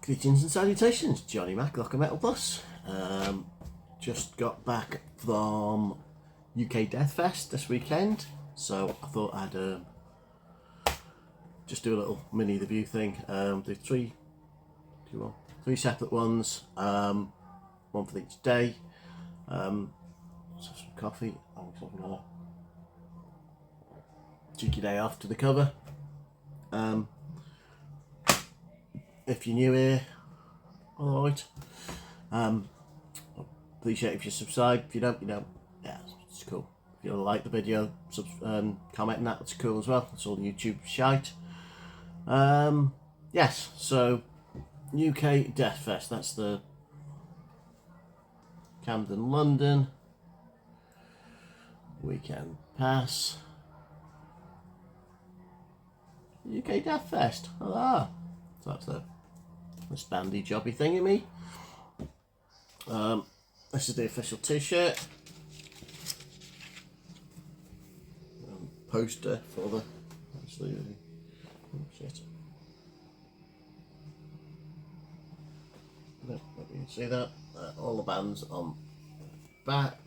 Greetings and salutations, Johnny Mac, Locker Metal Plus. Just got back from UKDeathfest this weekend, so I thought I'd just do a little mini review thing. Do three separate ones, one for each day. Let's have some coffee. I'm taking a cheeky day off to the cover. If you're new here, alright. Appreciate if you subscribe. If you don't, yeah, it's cool. If you like the video, comment and that's cool as well. It's all YouTube shite. Yes, so UKDeathfest, that's the Camden, London weekend pass. UKDeathfest. So that's the bandy jobby thing in me. This is the official t-shirt. Poster for the shit. No, you can see that. All the bands on back.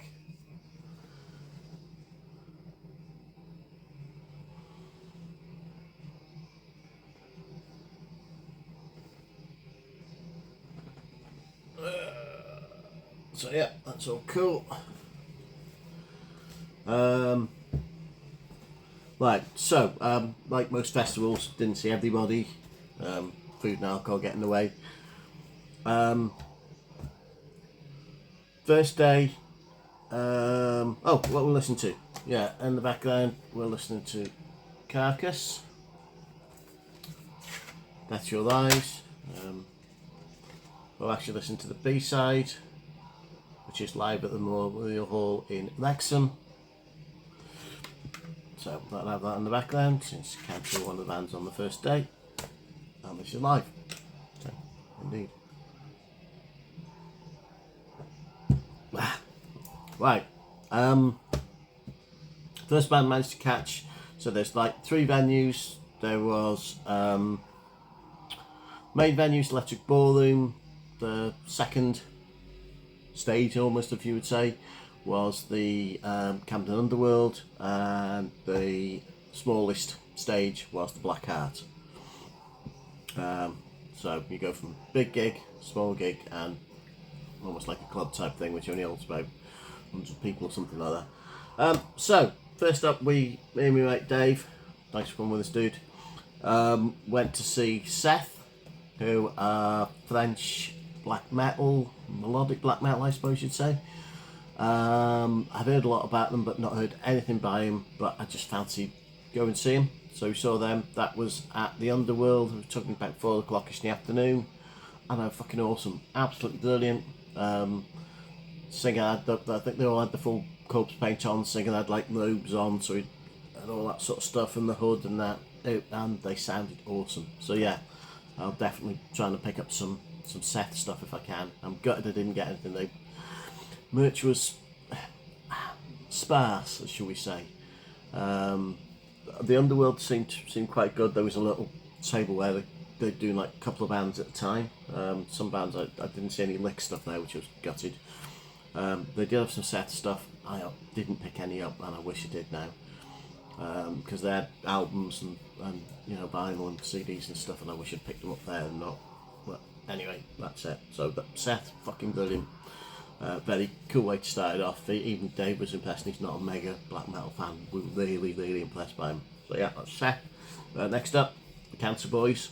So yeah, that's all cool. Right, so like most festivals, didn't see everybody. Food and alcohol getting in the way. First day. What we'll listen to? Yeah, in the background we're listening to Carcass. That's Your Lies. We'll actually listen to the B-side, which is live at the Memoriam Hall in Wrexham. So I'll have that in the background since I can't see one of the bands on the first day. And this is live. So, indeed. Right. First band managed to catch. So there's like 3 venues. There was main venues, Electric Ballroom. The second stage, almost, if you would say, was the Camden Underworld, and the smallest stage was the Black Heart. So you go from big gig, small gig, and almost like a club type thing, which only holds about 100 people or something like that. So first up, me and my mate Dave, thanks for coming with us, dude, went to see Seth, who are French black metal, melodic black metal, I suppose you'd say. I've heard a lot about them, but not heard anything by him. But I just fancy going and see him. So we saw them. That was at the Underworld. We were talking about 4 o'clock-ish in the afternoon, and they're fucking awesome, absolutely brilliant. Singer had I think they all had the full corpse paint on. Singer had like robes on, so and all that sort of stuff, and the hood and that, and they sounded awesome. So yeah, I'll definitely try to pick up some Seth stuff if I can. I'm gutted I didn't get anything. Merch was sparse, shall we say. The Underworld seemed quite good. There was a little table where they're doing like a couple of bands at a time. Some bands I didn't see any lick stuff there, which was gutted. They did have some Seth stuff. I didn't pick any up, and I wish I did now, because they had albums and vinyl and CDs and stuff, and I wish I'd picked them up there and not. But anyway, that's it. So Seth, fucking brilliant. Very cool way to start it off. Even Dave was impressed. He's not a mega black metal fan. We were really impressed by him. So yeah, that's Seth. Next up, the Cancer Boys.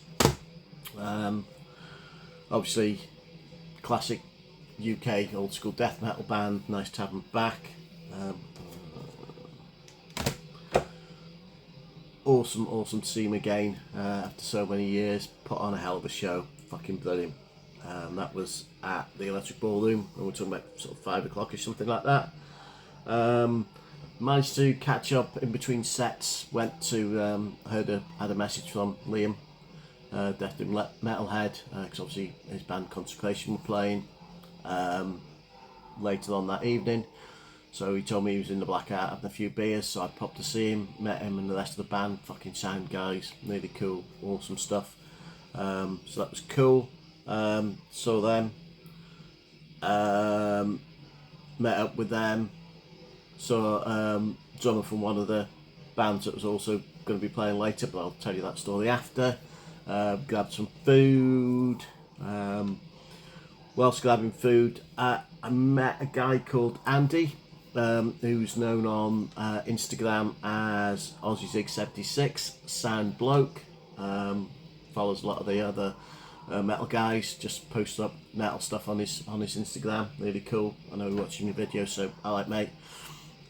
Obviously, classic UK old school death metal band. Nice to have them back. Awesome to see him again after so many years. Put on a hell of a show. Fucking brilliant. That was at the Electric Ballroom, and we're talking about sort of 5 o'clock or something like that. Managed to catch up in between sets. Went to had a message from Liam, Death Doom Metalhead, because obviously his band Consecration were playing later on that evening. So he told me he was in the Black Hat having a few beers, so I popped to see him, met him and the rest of the band. Fucking sound guys, really cool, awesome stuff. So that was cool. Saw them, met up with them, saw drummer from one of the bands that was also going to be playing later, but I'll tell you that story after. Grabbed some food. Whilst grabbing food, I met a guy called Andy, who's known on Instagram as AussieZig76, sound bloke. Follows a lot of the other metal guys, just posts up metal stuff on his Instagram. Really cool. I know you're watching your videos, so I like mate.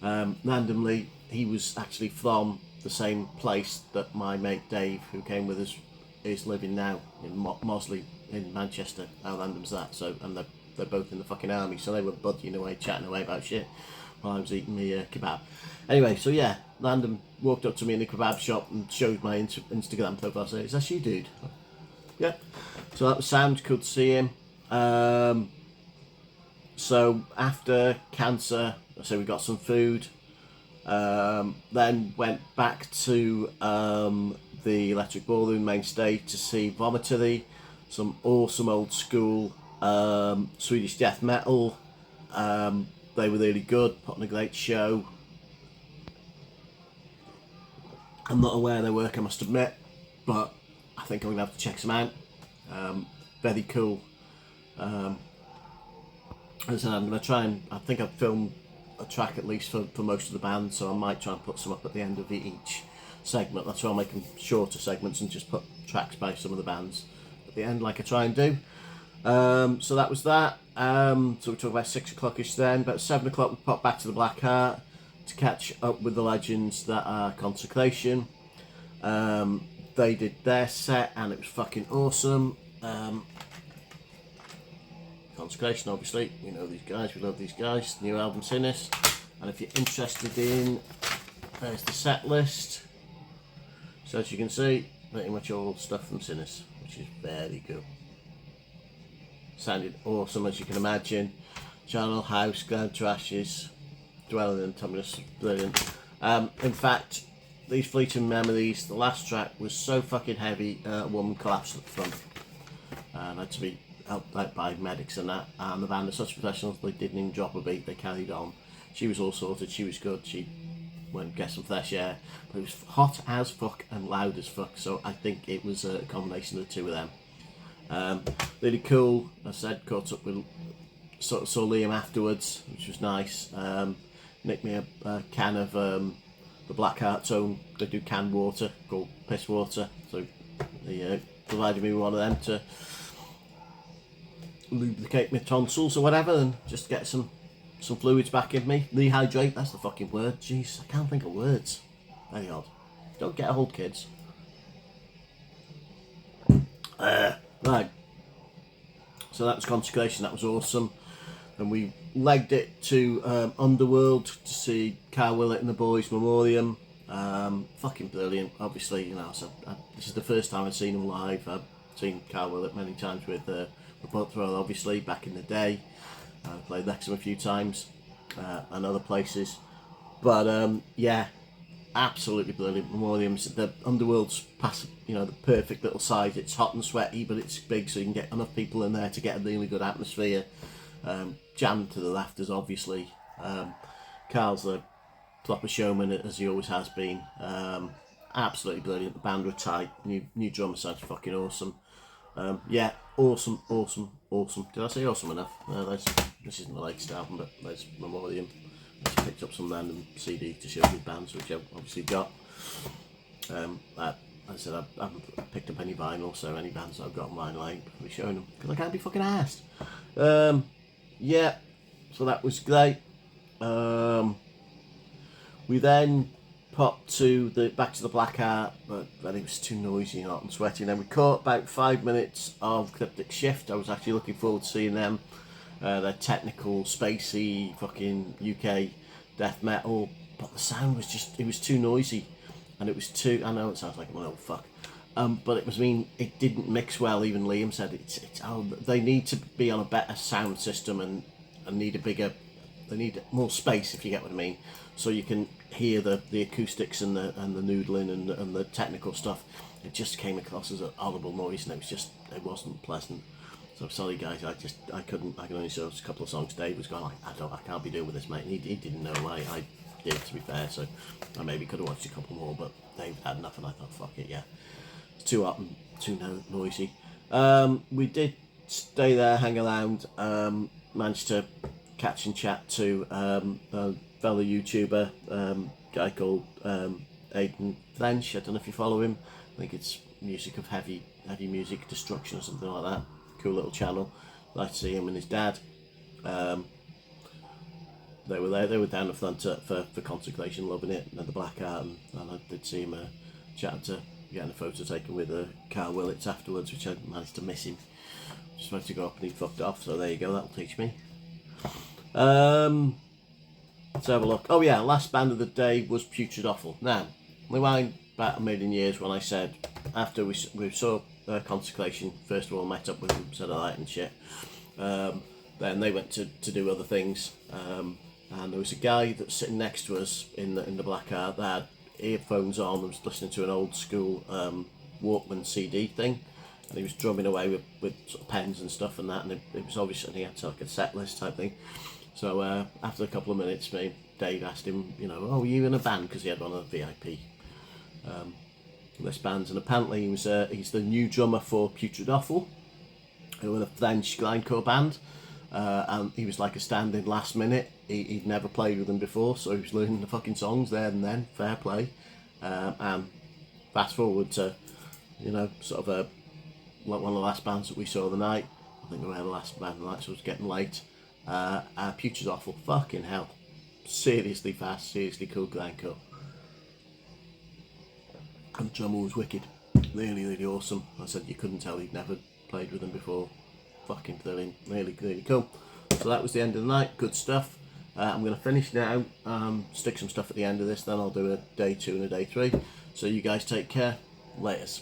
Randomly, he was actually from the same place that my mate Dave, who came with us, is living now in Mosley in Manchester. How random's that? So, and they're both in the fucking army, so they were buddying away, chatting away about shit while I was eating my kebab. Anyway, so yeah, random walked up to me in the kebab shop and showed my Instagram profile. I said, "Is that you, dude?" Yeah. So that was sound. Cool to see him. So after cancer, so we got some food. Then went back to the Electric Ballroom main stage to see Vomitory, some awesome old school Swedish death metal. They were really good, put on a great show. I'm not aware of their work, I must admit, but I think I'm going to have to check some out. Very cool. As I said, I'm going to try and, I think I've filmed a track at least for most of the band, so I might try and put some up at the end of each segment. That's why I'm making shorter segments and just put tracks by some of the bands at the end, like I try and do. So that was that. So we talked about 6 o'clock-ish then. About 7 o'clock we popped back to the Black Heart to catch up with the legends that are Consecration. They did their set and it was fucking awesome. Consecration, obviously, we know these guys, we love these guys. New album Sinners, and if you're interested in, there's the set list. So as you can see, pretty much all stuff from Sinners, which is very good. Sounded awesome, as you can imagine. Channel House, Ground Trashes, Dwelling in Tumulus, brilliant. In fact, these fleeting memories, the last track was so fucking heavy, a woman collapsed at the front and had to be helped out by medics and that, and the band are such professionals, they didn't even drop a beat, they carried on. She was all sorted, she was good, she went and get some fresh air, but it was hot as fuck and loud as fuck, so I think it was a combination of the two of them. Really cool. I said, caught up with, sort of saw Liam afterwards, which was nice. Nicked me a can of the Black Heart's own, they do canned water called piss water, so they provided me with one of them to lubricate my tonsils or whatever, and just get some fluids back in me. Rehydrate, that's the fucking word. Jeez, I can't think of words. Very odd. Don't get a hold, kids. Right. So that was Consecration, that was awesome. And we legged it to Underworld to see Carl Willett and the boys, Memoriam. Fucking brilliant. Obviously, you know, so this is the first time I've seen them live. I've seen Carl Willett many times with Vomitory, obviously, back in the day. I played next to him a few times and other places. But yeah, absolutely brilliant. Memoriam's, the Underworld's passive, you know, the perfect little size. It's hot and sweaty, but it's big, so you can get enough people in there to get a really good atmosphere. Jammed to the rafters, obviously. Carl's a proper showman, as he always has been. Absolutely brilliant. The band were tight. New drummer sounds fucking awesome. Yeah, awesome. Did I say awesome enough? This isn't the latest album, but there's Memoriam. I just picked up some random CD to show you bands, which I've obviously got. I said I haven't picked up any vinyl, so any bands that I've got on vinyl I ain't be showing them because I can't be fucking arsed. Yeah, so that was great. We then popped back to the Black Heart, but then it was too noisy and hot and sweaty. And then we caught about 5 minutes of Cryptic Shift. I was actually looking forward to seeing them. They're technical, spacey, fucking UK death metal, but the sound was just, it was too noisy, and it was too, I know it sounds like I'm an old fuck, but it didn't mix well. Even Liam said they need to be on a better sound system and they need more space, if you get what I mean, so you can hear the acoustics and the noodling and the technical stuff. It just came across as an audible noise, and it wasn't pleasant. So sorry guys, I can only show us a couple of songs. Dave was going like, I can't be doing with this, mate. And he didn't know. I did, to be fair. So I maybe could have watched a couple more, but Dave had enough, and I thought, fuck it, yeah, it's too up and too noisy. We did stay there, hang around. Managed to catch and chat to a fellow YouTuber, guy called Aiden French. I don't know if you follow him. I think it's music of heavy music destruction or something like that. Cool little channel. Like to see him and his dad. They were there. They were down the front for Consecration, loving it. And the black art, and I did see him chatting to getting a photo taken with Carl Willits afterwards, which I managed to miss him. Just wanted to go up and he fucked off. So there you go. That'll teach me. Let's have a look. Oh yeah, last band of the day was Putrid Ofal. Now, rewind back a million years when I said after we saw Consecration, first of all met up with them, said I and shit. Then they went to do other things, and there was a guy that's sitting next to us in the black art that had earphones on and was listening to an old school Walkman CD thing, and he was drumming away with sort of pens and stuff and that, and it was obvious, and he had like a set list type thing. So after a couple of minutes, Dave asked him, you know, oh, are you in a band? Because he had one of the VIP list bands, and apparently he's the new drummer for Putrid Ofal, who were a French grindcore band, and he was like a stand-in last minute. He'd never played with them before, so he was learning the fucking songs there and then. Fair play. And fast forward to, you know, sort of like one of the last bands that we saw the night. I think we were the last band of the night, so it was getting late. Putrid Ofal, fucking hell, seriously fast, seriously cool grindcore. And the drummer was wicked, really awesome. I said you couldn't tell he'd never played with them before. Fucking thrilling, really cool. So that was the end of the night, good stuff. I'm going to finish now, stick some stuff at the end of this, then I'll do a day 2 and a day 3. So you guys take care, laters.